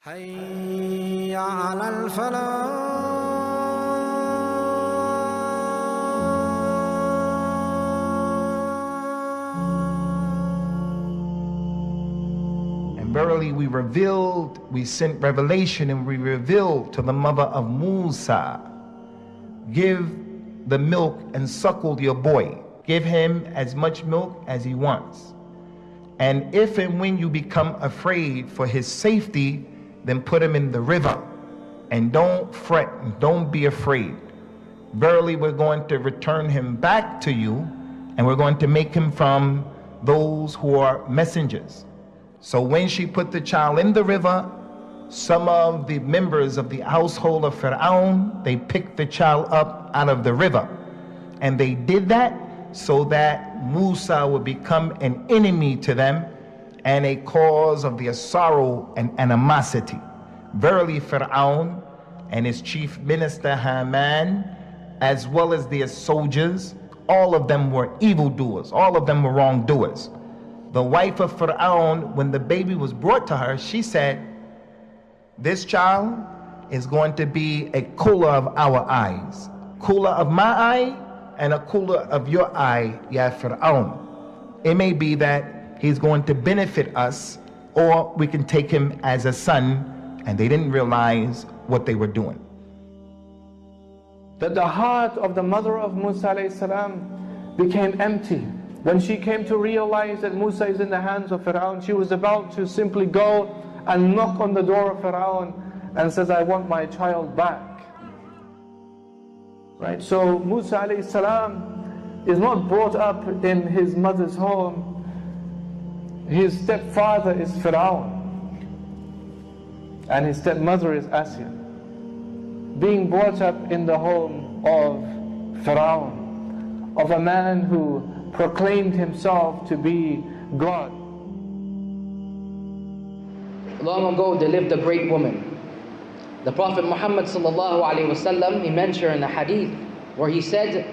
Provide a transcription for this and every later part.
حي على الفلاح. And verily we sent revelation and we revealed to the mother of Musa, give the milk and suckle your boy. Give him as much milk as he wants. And if and when you become afraid for his safety, then put him in the river. And don't fret, don't be afraid. Verily we're going to return him back to you, and we're going to make him from those who are messengers. So when she put the child in the river, some of the members of the household of Pharaoh, they picked the child up out of the river. And they did that so that Musa would become an enemy to them and a cause of their sorrow and animosity. Verily Pharaoh and his chief minister Haman, as well as their soldiers, all of them were evildoers, all of them were wrongdoers. The wife of Pharaoh, when the baby was brought to her, she said, this child is going to be a cooler of our eyes, cooler of my eye and a cooler of your eye, ya Pharaoh. It may be that he's going to benefit us, or we can take him as a son. And they didn't realize what they were doing. That the heart of the mother of Musa alayhi salam became empty. When she came to realize that Musa is in the hands of Pharaoh, she was about to simply go and knock on the door of Pharaoh and says, I want my child back. Right? So Musa alayhi salam is not brought up in his mother's home. His stepfather is Pharaoh, and his stepmother is Asiyah. Being brought up in the home of Pharaoh, of a man who proclaimed himself to be God. Long ago there lived a great woman. The Prophet Muhammad sallallahu alaihi wasallam, he mentioned in a hadith where he said,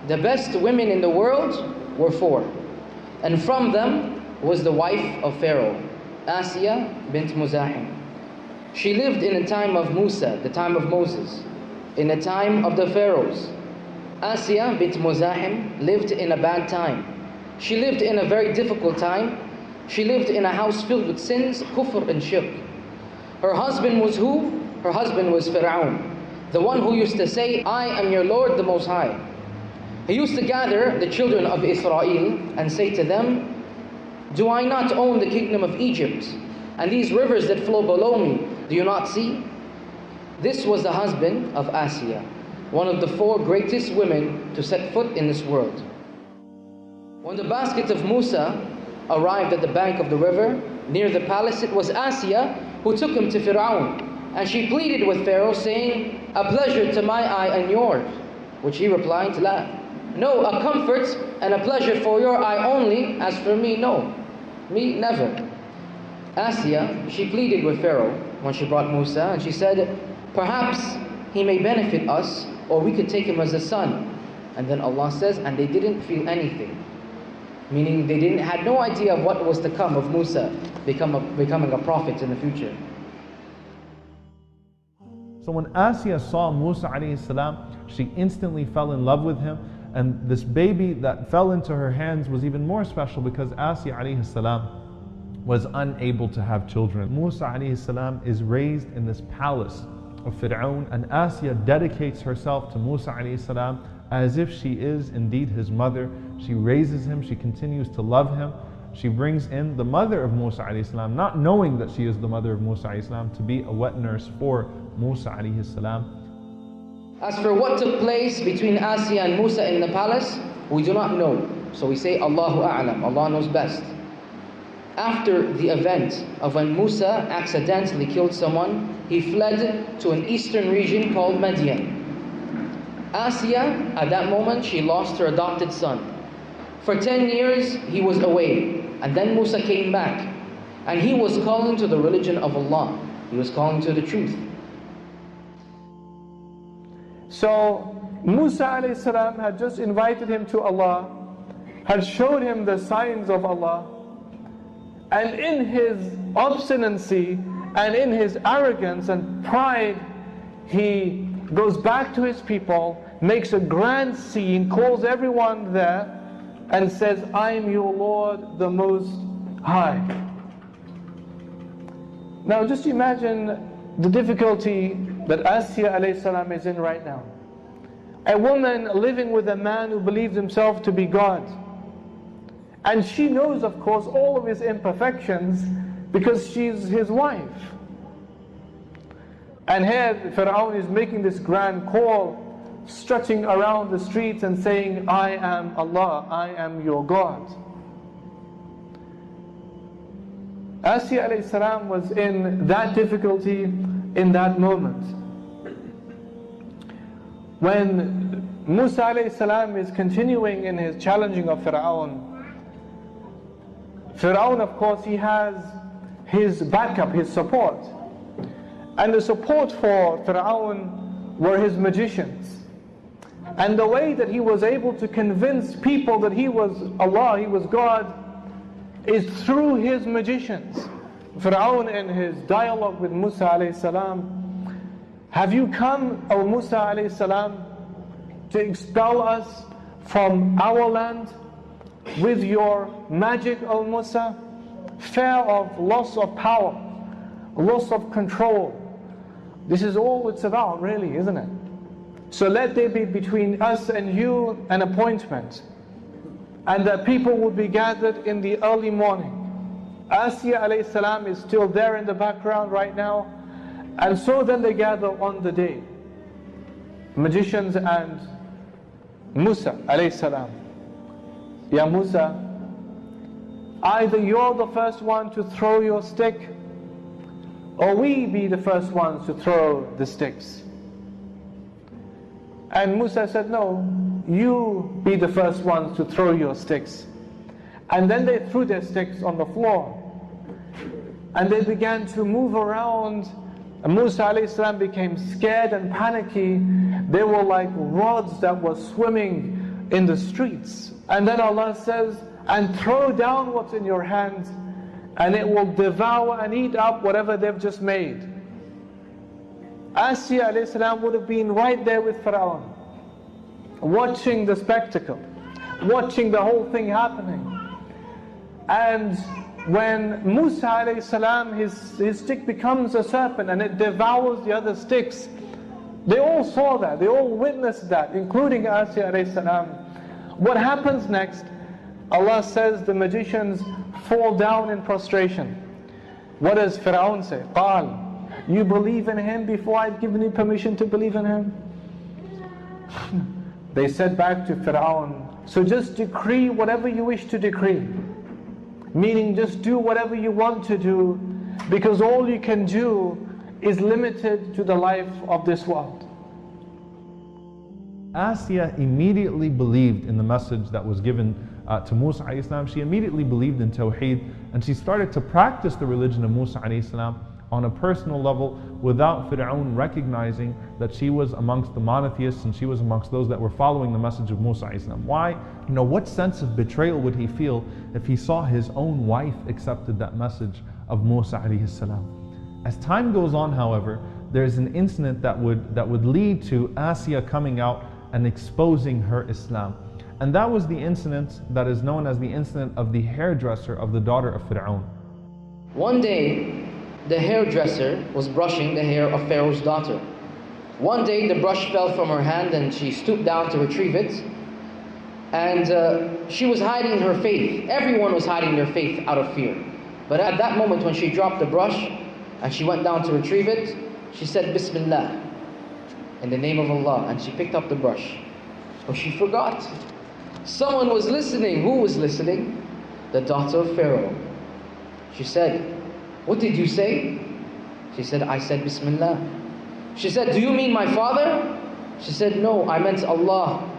the best women in the world were four. And from them was the wife of Pharaoh, Asiyah bint Muzahim. She lived in a time of Musa, the time of Moses, in a time of the pharaohs. Asiyah bint Muzahim lived in a bad time. She lived in a very difficult time. She lived in a house filled with sins, kufr and shirk. Her husband was who? Her husband was Pharaoh, the one who used to say, I am your Lord the Most High. He used to gather the children of Israel and say to them, do I not own the kingdom of Egypt? And these rivers that flow below me, do you not see? This was the husband of Asiyah, one of the four greatest women to set foot in this world. When the basket of Musa arrived at the bank of the river, near the palace, it was Asiyah who took him to Pharaoh. And she pleaded with Pharaoh, saying, a pleasure to my eye and yours. Which he replied, La. No, a comfort and a pleasure for your eye only, as for me, no. Me, never. Asiyah, she pleaded with Pharaoh when she brought Musa, and she said, perhaps he may benefit us, or we could take him as a son. And then Allah says, and they didn't feel anything. Meaning they had no idea of what was to come of Musa becoming a prophet in the future. So when Asiyah saw Musa alayhi salam, she instantly fell in love with him. And this baby that fell into her hands was even more special because Asiyah alayhi salam was unable to have children. Musa alayhi salam is raised in this palace of Fir'aun, and Asiyah dedicates herself to Musa alayhi salam as if she is indeed his mother. She raises him, she continues to love him. She brings in the mother of Musa alayhi salam, not knowing that she is the mother of Musa alayhi salam, to be a wet nurse for Musa alayhi salam. As for what took place between Asiyah and Musa in the palace, we do not know. So we say, Allahu A'lam, Allah knows best. After the event of when Musa accidentally killed someone, he fled to an eastern region called Madian. Asiyah, at that moment, she lost her adopted son. For 10 years, he was away. And then Musa came back. And he was calling to the religion of Allah. He was calling to the truth. So Musa alayhi salam had just invited him to Allah, had showed him the signs of Allah, and in his obstinacy And in his arrogance and pride, he goes back to his people, makes a grand scene, calls everyone there, and says, I am your Lord, the Most High. Now just imagine the difficulty that Asiyah alayhi salam is in right now. A woman living with a man who believes himself to be God. And she knows, of course, all of his imperfections because she's his wife. And here Fir'aun is making this grand call, strutting around the streets and saying, I am Allah, I am your God. Asiyah alayhi salam was in that difficulty in that moment. When Musa alayhi salam is continuing in his challenging of Fir'aun, Fir'aun, of course, he has his backup, his support. And the support for Fir'aun were his magicians. And the way that he was able to convince people that he was Allah, he was God, is through his magicians. Fir'aun in his dialogue with Musa alayhi salam, have you come, O Musa alayhi salam, to expel us from our land with your magic, O Musa? Fear of loss of power, loss of control. This is all it's about, really, isn't it? So let there be between us and you an appointment, and that people will be gathered in the early morning. Asiyah alayhi salam is still there in the background right now, and so then they gather on the day, magicians and Musa alayhi salam. Ya Musa, either you're the first one to throw your stick, or we be the first ones to throw the sticks. And Musa said, no, you be the first ones to throw your sticks. And then they threw their sticks on the floor. And they began to move around. And Musa alayhi salam became scared and panicky. They were like rods that were swimming in the streets. And then Allah says, and throw down what's in your hand, and it will devour and eat up whatever they've just made. Asiyah alayhi salam would have been right there with Fir'aun, watching the spectacle, watching the whole thing happening. And when Musa alayhi salam, his stick becomes a serpent and it devours the other sticks, they all saw that, they all witnessed that, including Asiyah alayhi salam. What happens next? Allah says the magicians fall down in prostration. What does Fir'aun say? قال, you believe in him before I've given you permission to believe in him? They said back to Fir'aun, so just decree whatever you wish to decree. Meaning just do whatever you want to do, because all you can do is limited to the life of this world. Asiyah immediately believed in the message that was given to Musa alayhi salam. She immediately believed in Tawheed, and she started to practice the religion of Musa alayhi salam on a personal level without Fir'aun recognizing that she was amongst the monotheists and she was amongst those that were following the message of Musa alayhi salam. Why? What sense of betrayal would he feel if he saw his own wife accepted that message of Musa alayhi salam? As time goes on, however, there's an incident that would lead to Asiyah coming out and exposing her Islam. And that was the incident that is known as the incident of the hairdresser of the daughter of Fir'aun. One day, the hairdresser was brushing the hair of Pharaoh's daughter. One day, the brush fell from her hand and she stooped down to retrieve it. And she was hiding her faith. Everyone was hiding their faith out of fear. But at that moment, when she dropped the brush and she went down to retrieve it, she said, Bismillah, in the name of Allah, and she picked up the brush. So she forgot. Someone was listening. Who was listening? The daughter of Pharaoh. She said, what did you say? She said, I said Bismillah. She said, do you mean my father? She said, no, I meant Allah,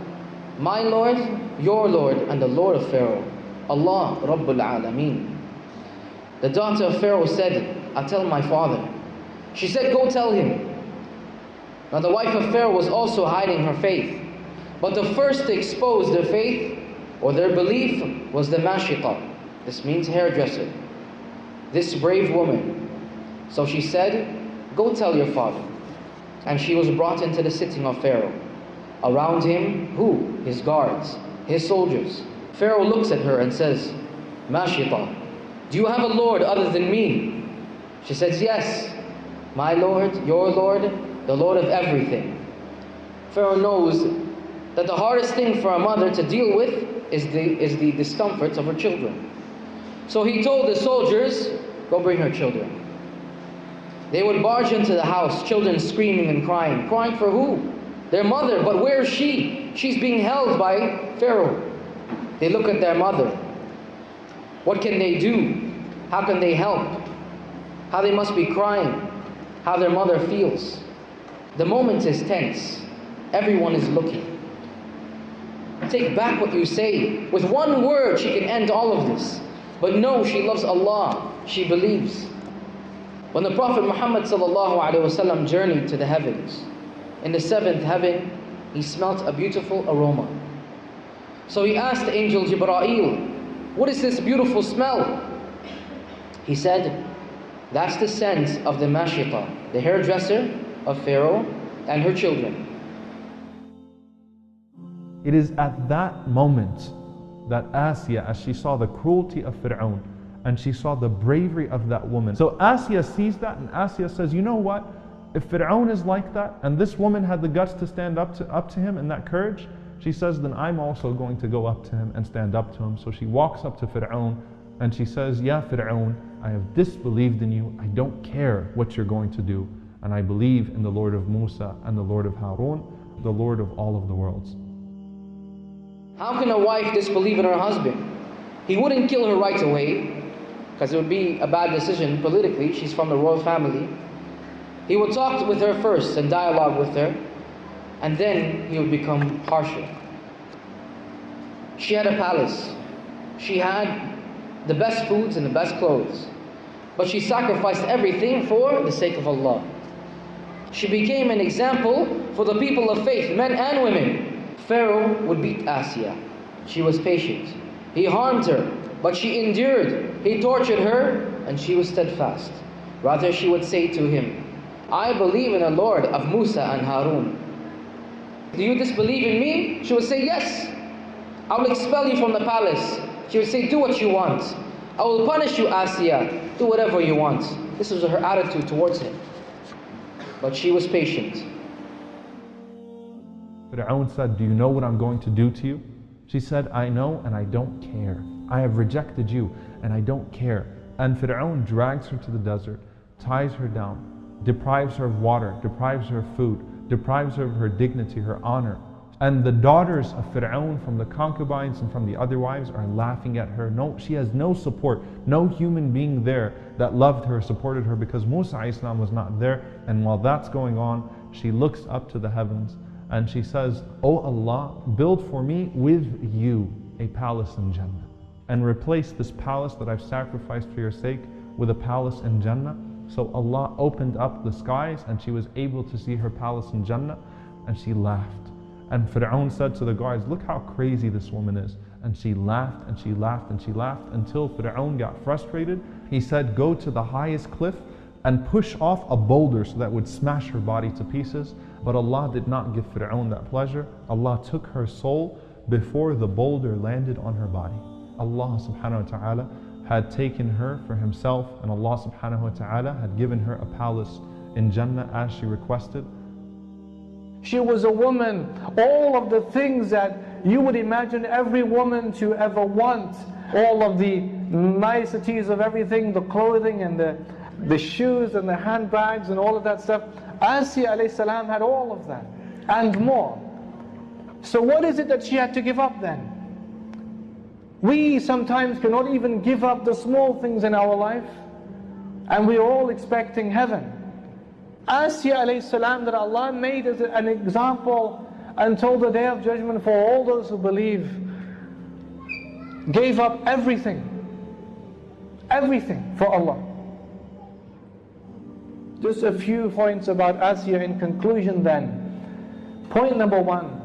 my Lord, your Lord, and the Lord of Pharaoh. Allah, Rabbul Alameen. The daughter of Pharaoh said, I'll tell my father. She said, go tell him. Now the wife of Pharaoh was also hiding her faith. But the first to expose their faith or their belief was the Mashiqa. This means hairdresser. This brave woman So she said, "Go tell your father." And she was brought into the sitting of Pharaoh. Around him, who? His guards, his soldiers. Pharaoh looks at her and says, "Mashita, do you have a lord other than me?" She says, "Yes, my lord, your lord, the lord of everything." Pharaoh knows that the hardest thing for a mother to deal with is the discomforts of her children. So he told the soldiers, "Go bring her children." They would barge into the house, children screaming and crying. Crying for who? Their mother. But where is she? She's being held by Pharaoh. They look at their mother. What can they do? How can they help? How they must be crying. How their mother feels. The moment is tense. Everyone is looking. Take back what you say. With one word she can end all of this. But no, she loves Allah. She believes. When the Prophet Muhammad ﷺ journeyed to the heavens, in the 7th heaven, he smelt a beautiful aroma. So he asked the angel Jibreel, "What is this beautiful smell?" He said, "That's the scent of the Mashita, the hairdresser of Pharaoh and her children." It is at that moment that Asiyah, as she saw the cruelty of Fir'aun, and she saw the bravery of that woman. So Asiyah sees that, and Asiyah says, "You know what? If Fir'aun is like that, and this woman had the guts to stand up to him and that courage," she says, "then I'm also going to go up to him and stand up to him." So she walks up to Fir'aun and she says, "Ya Fir'aun, I have disbelieved in you. I don't care what you're going to do. And I believe in the Lord of Musa and the Lord of Harun, the Lord of all of the worlds." How can a wife disbelieve in her husband? He wouldn't kill her right away, because it would be a bad decision politically. She's from the royal family. He would talk with her first and dialogue with her, and then he would become harsher. She had a palace. She had the best foods and the best clothes. But she sacrificed everything for the sake of Allah. She became an example for the people of faith, men and women. Pharaoh would beat Asiyah. She was patient. He harmed her, but she endured. He tortured her, and she was steadfast. Rather, she would say to him, "I believe in the Lord of Musa and Harun. Do you disbelieve in me?" She would say, "Yes. I will expel you from the palace." She would say, "Do what you want. I will punish you, Asiyah. Do whatever you want." This was her attitude towards him. But she was patient. Fir'aun said, "Do you know what I'm going to do to you?" She said, "I know, and I don't care. I have rejected you, and I don't care." And Fir'aun drags her to the desert, ties her down, deprives her of water, deprives her of food, deprives her of her dignity, her honor. And the daughters of Fir'aun from the concubines and from the other wives are laughing at her. No, she has no support, no human being there that loved her, supported her, because Musa ﷺ was not there. And while that's going on, she looks up to the heavens and she says, "O Allah, build for me with you a palace in Jannah, and replace this palace that I've sacrificed for your sake with a palace in Jannah." So Allah opened up the skies and she was able to see her palace in Jannah, and she laughed. And Fir'aun said to the guards, "Look how crazy this woman is." And she laughed and she laughed and she laughed until Fir'aun got frustrated. He said, "Go to the highest cliff and push off a boulder so that would smash her body to pieces." But Allah did not give Fir'aun that pleasure. Allah took her soul before the boulder landed on her body. Allah subhanahu wa ta'ala had taken her for himself, and Allah subhanahu wa ta'ala had given her a palace in Jannah as she requested. She was a woman, all of the things that you would imagine every woman to ever want, all of the niceties of everything, the clothing and the shoes and the handbags and all of that stuff. Asiyah alayhi salam had all of that and more. So what is it that she had to give up then? We sometimes cannot even give up the small things in our life, and we're all expecting heaven. Asiyah alayhi salam, that Allah made as an example until the Day of Judgment for all those who believe, gave up everything for Allah. Just a few points about Asiyah in conclusion then. Point number one,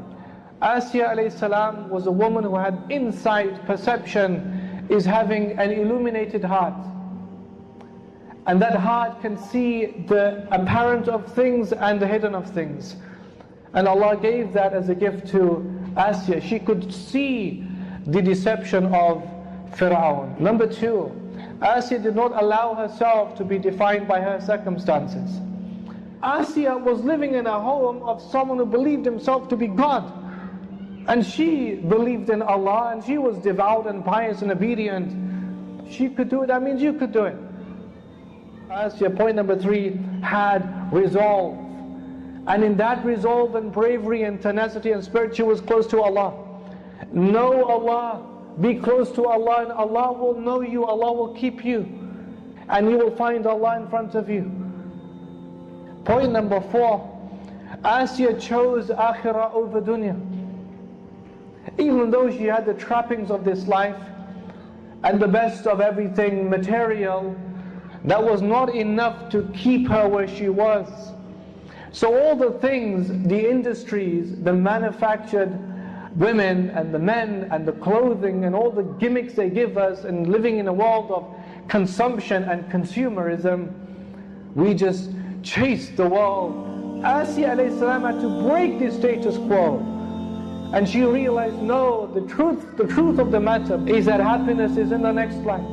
Asiyah alayhi salam was a woman who had insight, perception, is having an illuminated heart. And that heart can see the apparent of things and the hidden of things. And Allah gave that as a gift to Asiyah. She could see the deception of Fir'aun. Number two, Asiyah did not allow herself to be defined by her circumstances. Asiyah was living in a home of someone who believed himself to be God. And she believed in Allah, and she was devout and pious and obedient. She could do it, that means you could do it. Asiyah, point number three, had resolve. And in that resolve and bravery and tenacity and spirit, she was close to Allah. Know Allah, be close to Allah, and Allah will know you, Allah will keep you. And you will find Allah in front of you. Point number four, Asiyah chose akhirah over dunya. Even though she had the trappings of this life and the best of everything material, that was not enough to keep her where she was. So all the things, the industries, the manufactured women and the men and the clothing and all the gimmicks they give us, and living in a world of consumption and consumerism, we just chase the world. Asiyah alayhi salam had to break the status quo. And she realized, no, the truth of the matter is that happiness is in the next life.